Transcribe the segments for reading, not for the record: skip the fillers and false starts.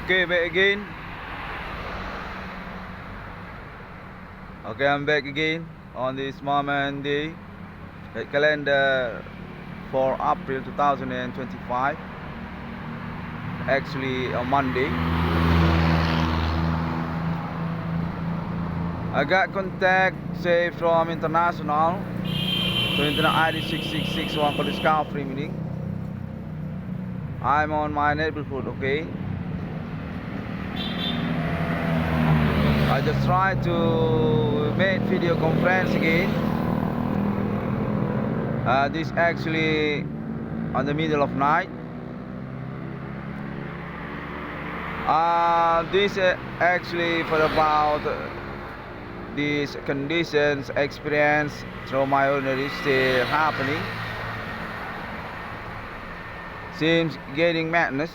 Okay, back again. Okay, I'm back again on this moment day, the calendar for April 2025, actually on Monday. I got contact, say, from international, so internet ID 6661 for the scout free meeting. I'm on my neighborhood, okay. I just tried to make video conference again. This actually on the middle of night. This actually for about these conditions experience through my ordinary still happening. Seems getting madness.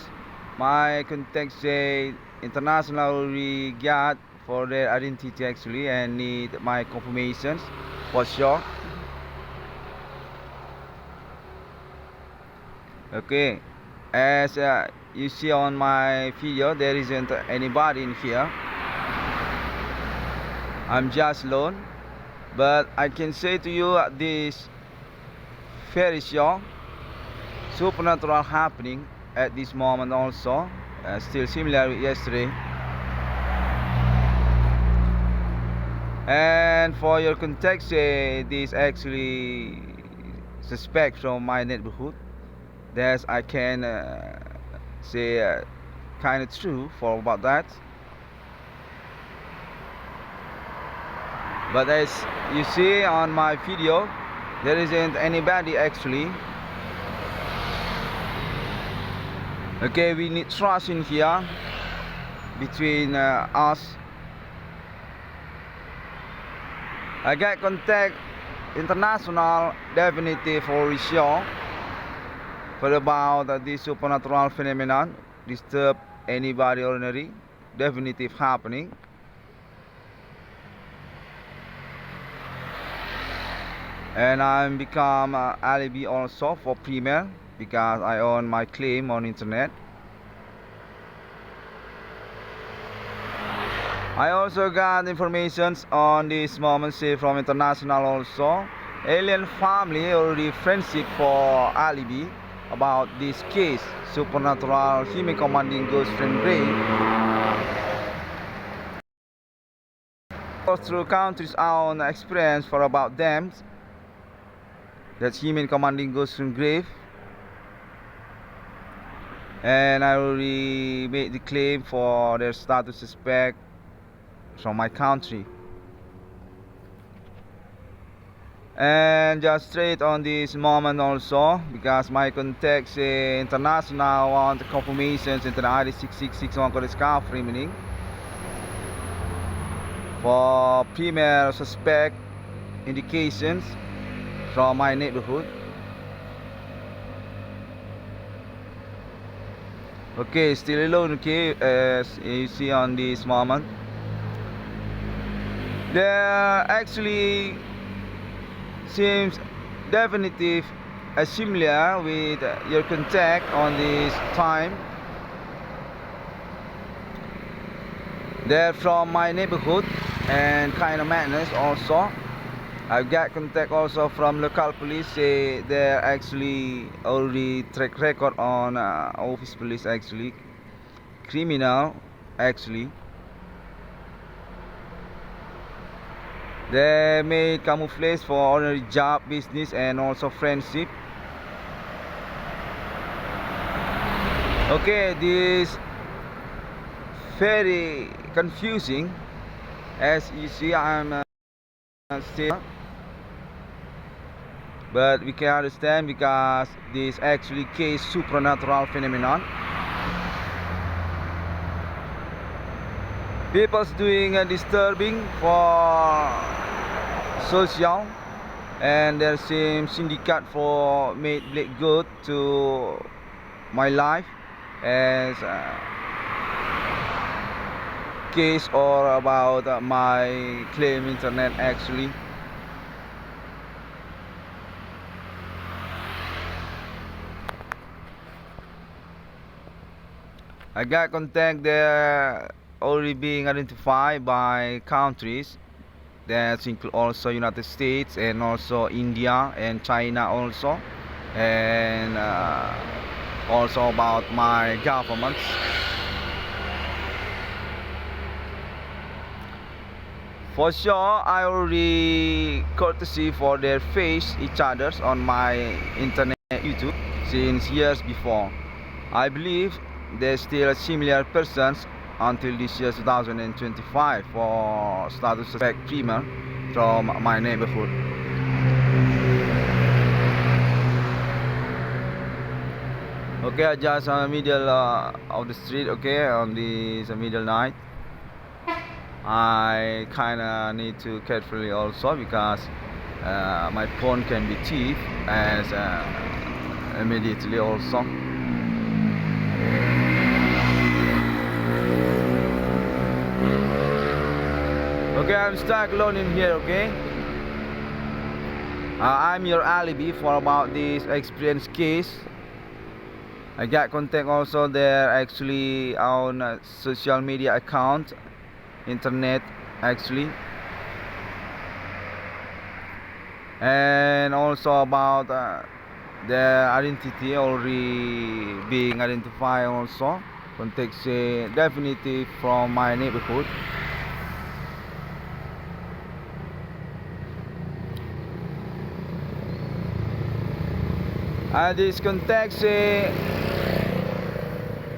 My contact say international regard for their identity actually and need my confirmations for sure. Okay, as you see on my video, there isn't anybody in here. I'm just alone, but I can say to you this very sure supernatural happening at this moment also, still similar with yesterday. And for your context, this actually suspect from my neighborhood. That I can say kind of true for about that. But as you see on my video, there isn't anybody actually. Okay, we need trust in here between us. I got contact international definitive for sure for about this supernatural phenomenon disturb anybody ordinary, definitive happening. And I'm become alibi also for premier because I own my claim on internet. I also got informations on this moment say from international also. Alien family already friendship for alibi about this case, supernatural human commanding ghost friend grave. Through countries own experience for about them, that human commanding ghost from grave. And I already made the claim for their status suspect from my country. And just straight on this moment also, because my contacts international want confirmations into the ID 6661 for the scarf meaning for premier suspect indications from my neighborhood. Okay, still alone, okay, as you see on this moment. There actually seems definitive similar with your contact on this time. They're from my neighborhood and kind of madness also. I've got contact also from local police. They're actually already track record on office police actually, criminal actually. They made camouflage for ordinary job, business, and also friendship. Okay, this very confusing. As you see, I'm still, but we can understand because this actually case supernatural phenomenon. People's doing a disturbing for social, and there seems syndicate for made black good to my life as case or about my claim internet actually. I got contact. They're already being identified by countries. That include also United States and also India and China also, and also about my governments. For sure, I already courtesy for their face each others on my internet YouTube since years before. I believe there's still similar persons until this year 2025 for status suspect criminal from my neighborhood. Okay, I just on the middle of the street. Okay, on this middle night. I kinda need to carefully also because my phone can be thief as immediately also. Okay, I'm stuck alone in here. Okay, I'm your alibi for about this experience case. I got contact also there actually on social media account, internet actually, and also about their identity already being identified also. Contact say definitely from my neighborhood. This contact say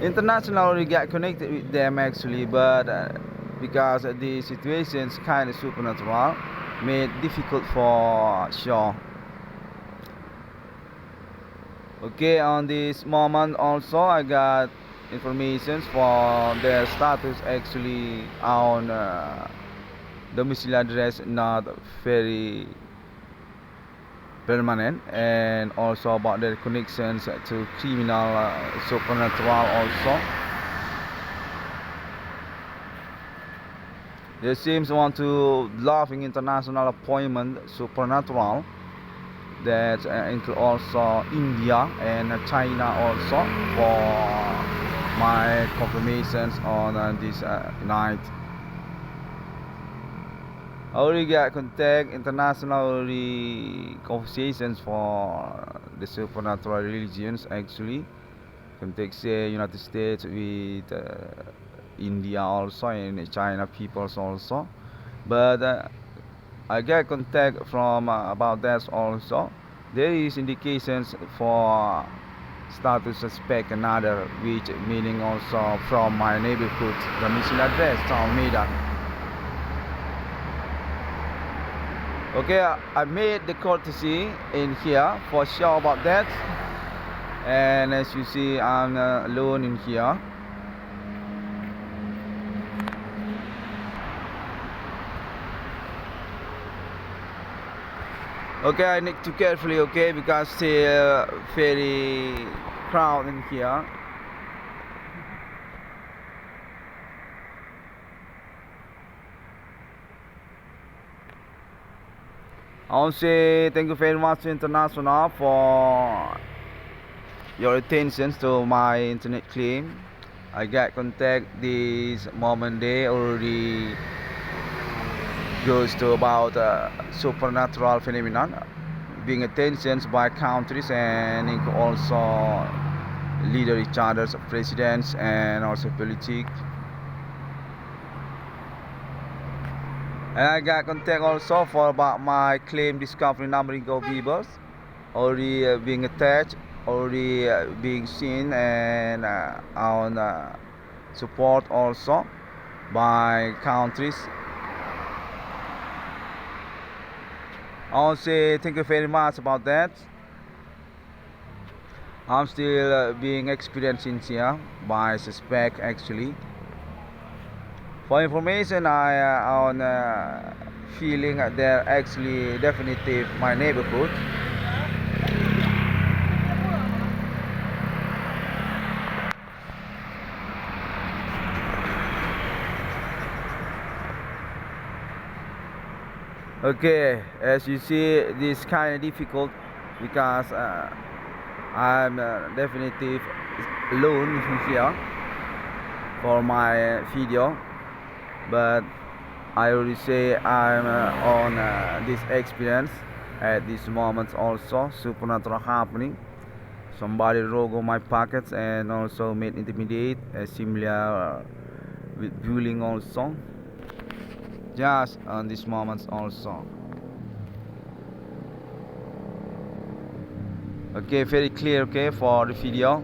internationally get connected with them actually, but because the situation is kind of supernatural, made difficult for sure. Okay, on this moment also I got information for their status actually on domicile address not very permanent, and also about their connections to criminal supernatural also. They seems want to laughing international appointment supernatural that include also India and China also for my confirmations on this night. I already got contact international conversations for the supernatural religions actually. Contact say United States with India also and China peoples also, but I get contact from about that also. There is indications for status suspect another, which meaning also from my neighborhood domicile address Almeida. Okay, I made the courtesy in here for sure about that, and as you see I'm alone in here. Okay, I need to carefully, okay, because still very crowded in here. I want to say thank you very much to International for your attention to my internet claim. I got contact this moment they already goes to about supernatural phenomenon being attentions by countries and also leader each other's presidents and also politics. And I got contact also for about my claim discovery numbering of beavers already being attached, already being seen, and on support also by countries. I want to say thank you very much about that. I'm still being experienced in here by suspect actually. For information, I on feeling they're actually definitive my neighborhood. Okay, as you see, this kind of difficult because I'm definitive alone here. for my video, but I already say I'm on this experience at this moment also. Supernatural happening. Somebody rogue on my pockets and also made intimidate, similar with bullying also. Just on this moment also. Okay, very clear. Okay, for the video.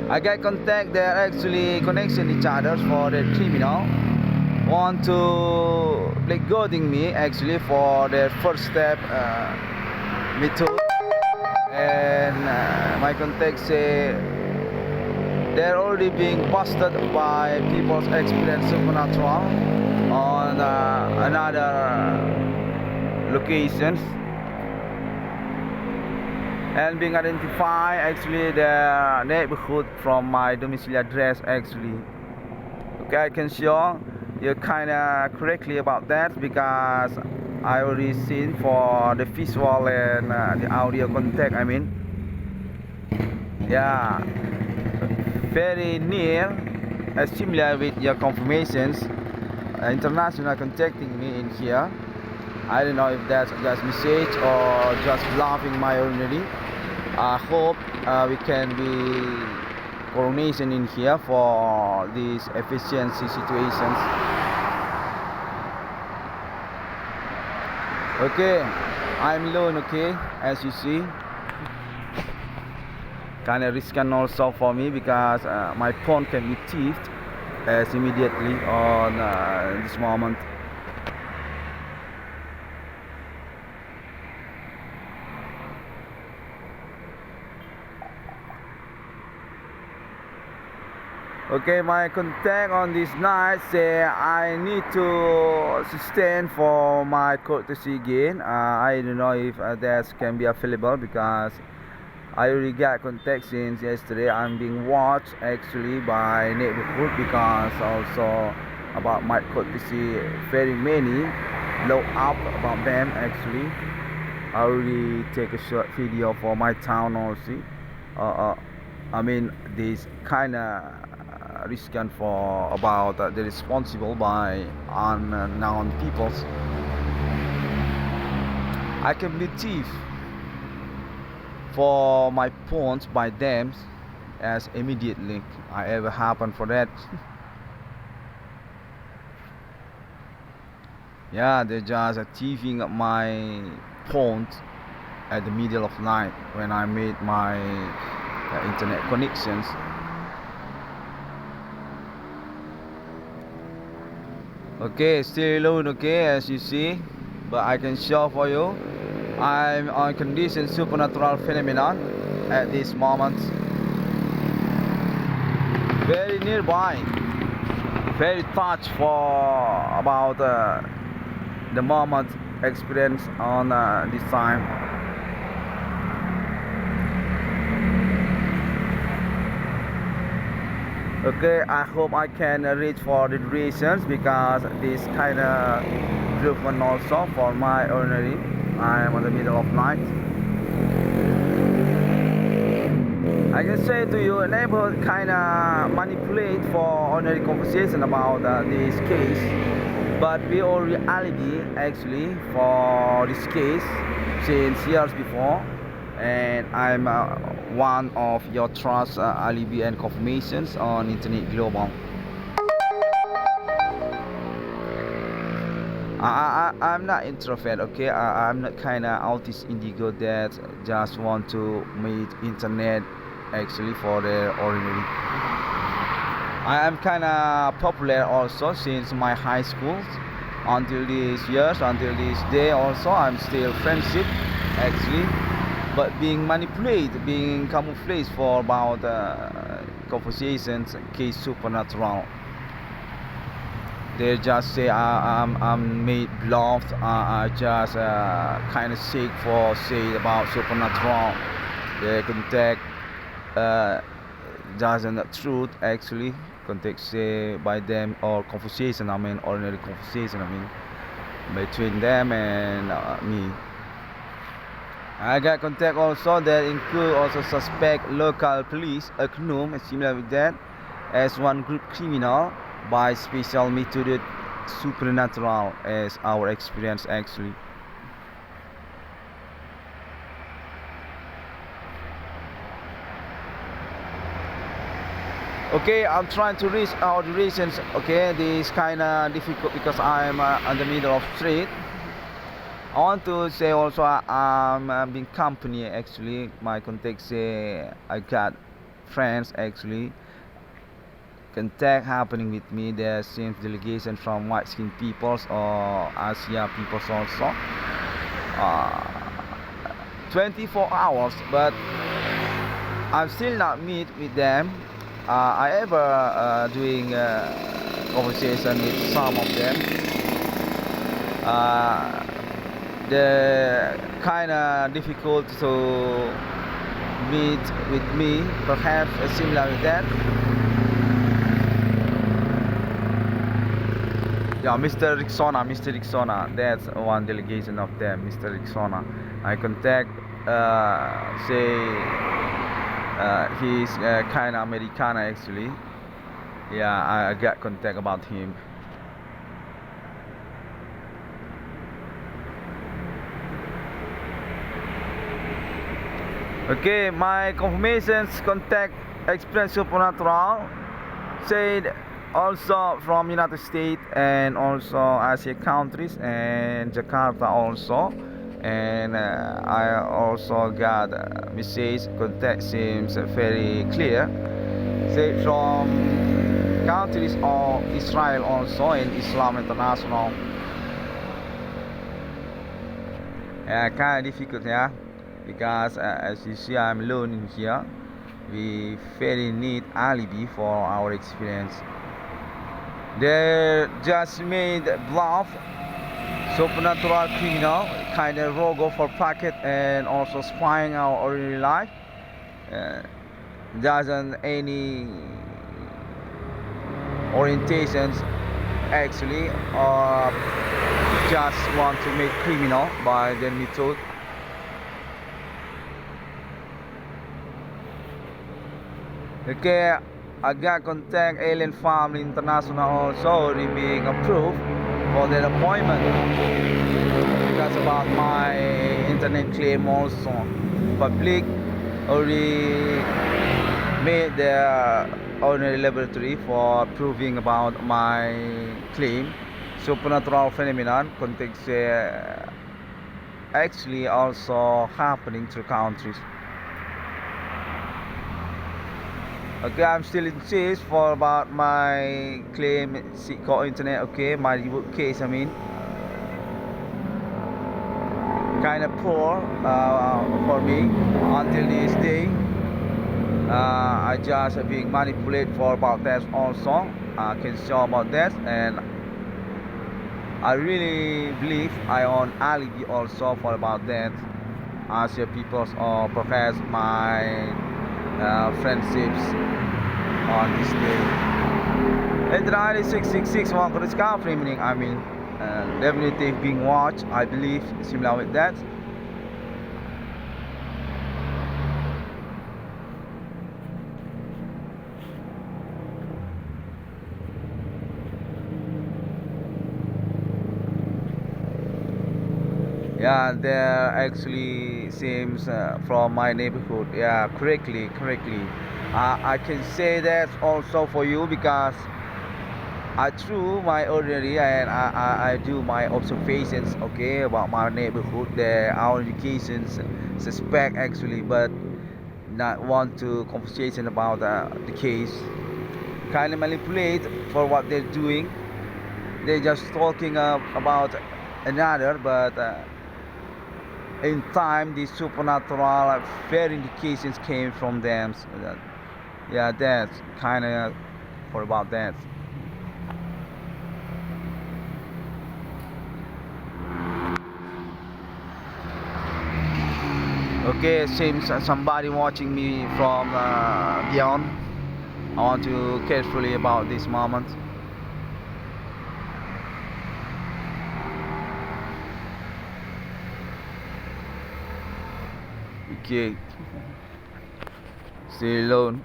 I get contact. They're actually connecting each other for the criminal. Want to like goading me actually for their first step method, and my contacts say they're already being busted by people's experience supernatural on another locations, and being identified actually the neighborhood from my domicile address actually. Okay, I can show you kinda correctly about that because I already seen for the visual and the audio contact. I mean, yeah, very near, similar with your confirmations. International contacting me in here. I don't know if that's just message or just bluffing my already. I hope we can be coordination in here for these efficiency situations. Okay, I'm alone. Okay, as you see, kind of risky also for me because my phone can be thieved as immediately on this moment. Okay, my contact on this night say I need to sustain for my courtesy gain. I don't know if that can be available because I already got contact since yesterday. I'm being watched actually by neighborhood because also about my courtesy very many blow up about them actually. I already take a short video for my town also. I mean this kinda risky for about the responsible by unknown peoples. I can be thief for my phones by them as immediately I ever happen for that. Yeah, they're just thieving up my phones at the middle of night when I made my internet connections. Okay, still alone. Okay, as you see, but I can show for you I'm on condition supernatural phenomenon at this moment. Very nearby, very touched for about the moment experience on this time. Okay, I hope I can reach for the durations because this kind of improvement also for my ordinary. I am in the middle of night. I can say to you, neighborhood kind of manipulate for ordinary conversation about this case, but we already alibi actually for this case since years before, and I'm one of your trust alibi and confirmations on internet global. I'm not introvert. Okay, I'm not kind of autist indigo that just want to meet internet actually for the ordinary. I am kind of popular also since my high school until these years, until this day also I'm still friendship actually, but being manipulated, being camouflaged for about conversations case supernatural. They just say I'm made bluff. I just kind of sick for say about supernatural. They contact doesn't truth actually contact say by them or conversation. I mean ordinary conversation. I mean between them and me. I got contact also that include also suspect local police, a CNUM, similar with that, as one group criminal by special method supernatural as our experience actually. Okay, I'm trying to reach our durations. Okay, this kind of difficult because I'm in the middle of street. I want to say also I'm being company actually. My contact say I got friends actually. Contact happening with me. There seems delegation from white skin peoples or Asia peoples also. 24 hours, but I'm still not meet with them. I ever doing conversation with some of them. They're kind of difficult to meet with me, perhaps similar with that. Yeah, Mr. Rixona, that's one delegation of them, Mr. Rixona. I contact, say, he's kind of Americana actually. Yeah, I got contact about him. Okay, my confirmations contact experience supernatural said also from United States and also Asia countries and Jakarta also, and I also got message contact seems very clear. Say from countries of Israel also and Islam International. Kind of difficult, yeah, because as you see, I'm alone in here. We very need alibi for our experience. They just made bluff, supernatural criminal, kind of rogo for pocket and also spying our ordinary life. Doesn't any orientations actually, or just want to make criminal by their method. Okay, I got contact Alien Family International also already being approved for their appointment. That's about my internet claim also. Public already made their ordinary laboratory for proving about my claim. Supernatural phenomenon context actually also happening through countries. Okay, I'm still insist for about my claim called internet. Okay, my case, I mean, kind of poor for me until this day. I just being manipulated for about that also. I can show about that, and I really believe I own alibi also for about that. Asia peoples or perhaps my friendships on this day. And the 666 one for discovery meaning, I mean, definitely being watched, I believe, similar with that. Yeah, there actually seems from my neighborhood. Yeah, correctly. I can say that also for you because I through my ordinary and I do my observations, okay, about my neighborhood. There our indications suspect actually, but not want to conversation about the case. Kind of manipulate for what they're doing. They're just talking about another, but. In time, these supernatural fair indications came from them. So yeah, that's kind of for about that. Okay, seems somebody watching me from beyond. I want to carefully about this moment. Okay, still alone.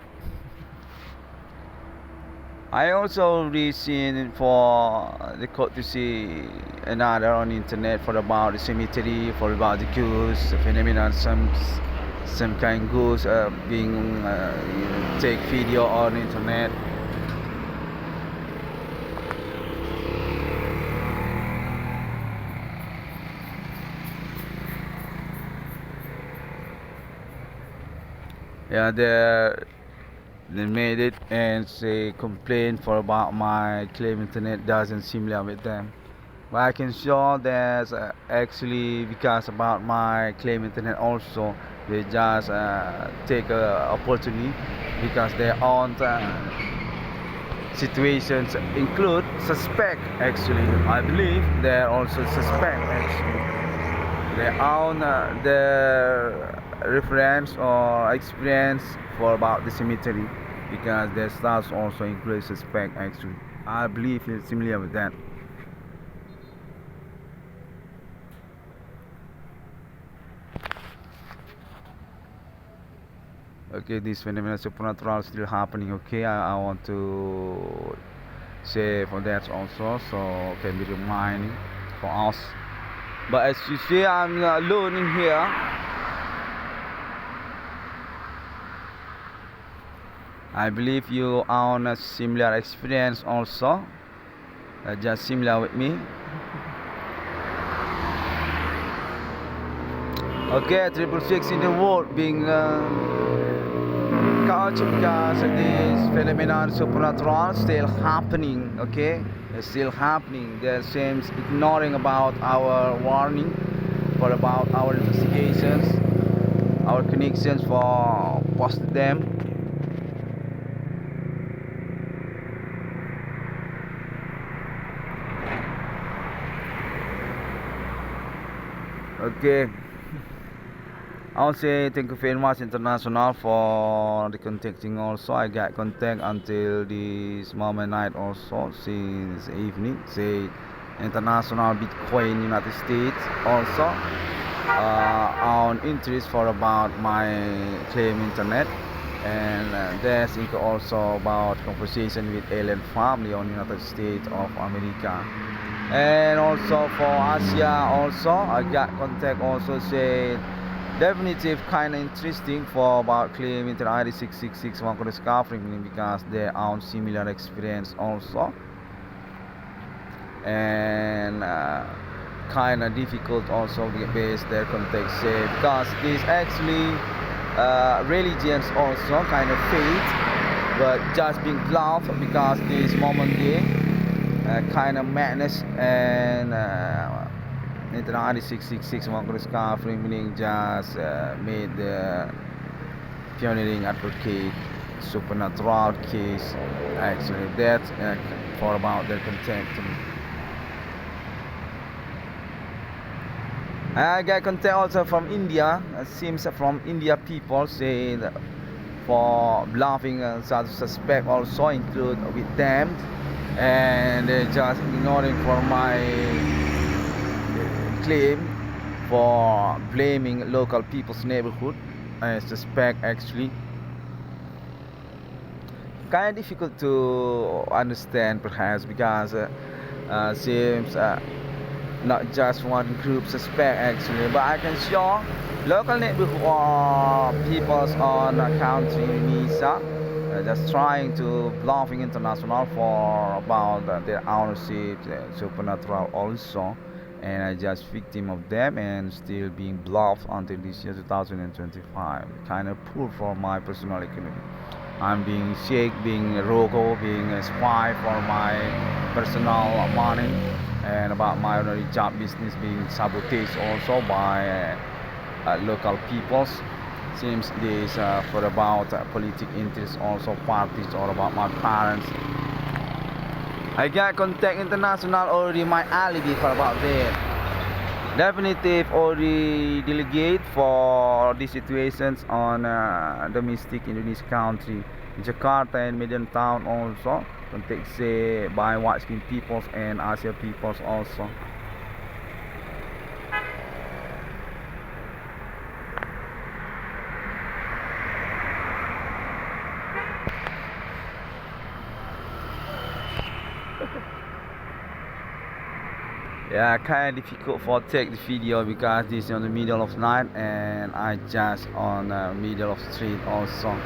I also recently for the code to see another on internet for about the cemetery, for about the ghosts, the phenomenon, some kind ghosts being take video on internet. Yeah, they made it and say complain for about my claim internet doesn't similar with them. But I can show there's actually because about my claim internet also they just take a opportunity because their own situations include suspect actually. I believe they're also suspect actually. Their own their reference or experience for about the cemetery because their staff also include suspect actually. I believe it's similar with that. Okay, this phenomenon supernatural still happening. Okay, I want to say for that also, so can be reminding for us. But as you see, I'm alone in here. I believe you own a similar experience also, just similar with me. Okay, 666 in the world being culture because this phenomenon supernatural still happening. Okay, it's still happening. There seems ignoring about our warning for about our investigations, our connections for post them. Okay. I'll say thank you very much international for the contacting also. I got contact until this moment night also since evening. Say international Bitcoin United States also on interest for about my claim internet and there's also about conversation with alien family on United States of America. And also for Asia also I got contact also say definitive kind of interesting for about claim inter ID 666 one discovering because they own similar experience also and kind of difficult also based their context say because this actually religions also kind of faith but just being bluff because this moment day kind of madness and inter ID 666 mga discovery meaning just made the pioneering advocate supernatural case actually that for about their contempt. I got contact also from India. It seems from India people say that for bluffing such suspect also include with them and they just ignoring for my claim for blaming local people's neighborhood. I suspect actually kind of difficult to understand perhaps because seems not just one group suspect actually, but I can show local neighborhood peoples on country Misa just trying to bluffing international for about their ownership supernatural also and I just victim of them and still being bluffed until this year 2025 kind of poor for my personal economy. I'm being sick, being a rogo, being a spy for my personal money and about my ordinary job business being sabotaged also by local peoples. Seems this for about political interests also parties or about my parents. I got contact international already my alibi for about that. Definitive already delegate for these situations on domestic in this country. Jakarta and Median Town also contact say by white skin peoples and Asia peoples also. Yeah, kind of difficult for take the video because this is in the middle of night and I just on the middle of street also.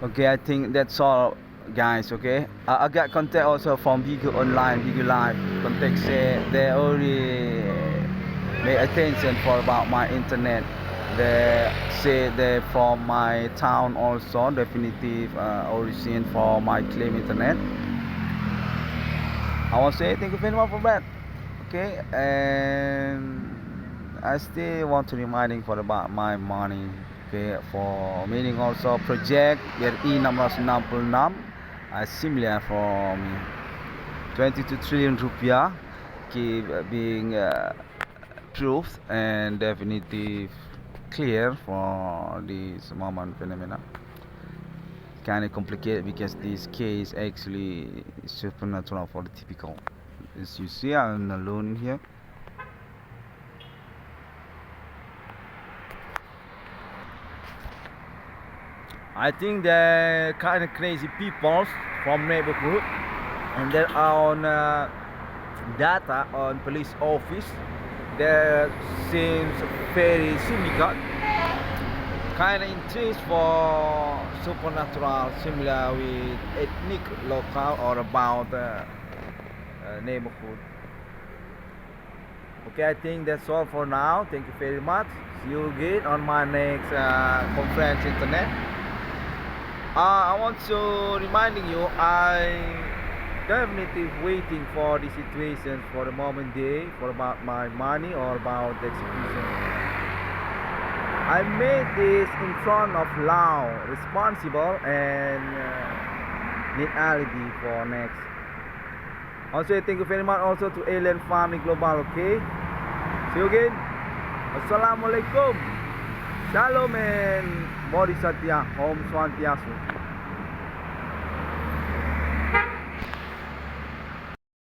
Okay, I think that's all, guys. Okay, I got contact also from Bigger Online, Bigger Live. Contact say they already made attention for about my internet. They say they from my town also definitive origin for my claim internet. I want to say thank you very much for that. Okay, and I still want to reminding for about my money. Okay, for meaning also project biar I666 similar for me 22 trillion rupiah keep being truth and definitive clear for this moment phenomena. Kind of complicated because this case actually is supernatural for the typical. As you see, I'm alone here. I think they're kind of crazy people from neighborhood, and they're on data on police office. There seems very syndicate, kind of interest for supernatural, similar with ethnic, local, or about neighborhood. Okay, I think that's all for now. Thank you very much. See you again on my next conference internet. I want to reminding you, I definitely waiting for the situation for the moment day for about my money or about the execution. I made this in front of law, responsible and need alibi for next. Also, thank you very much also to Alien Family Global. Okay, see you again. Assalamualaikum. Shalom and Bodhisattva Om Swantiasu.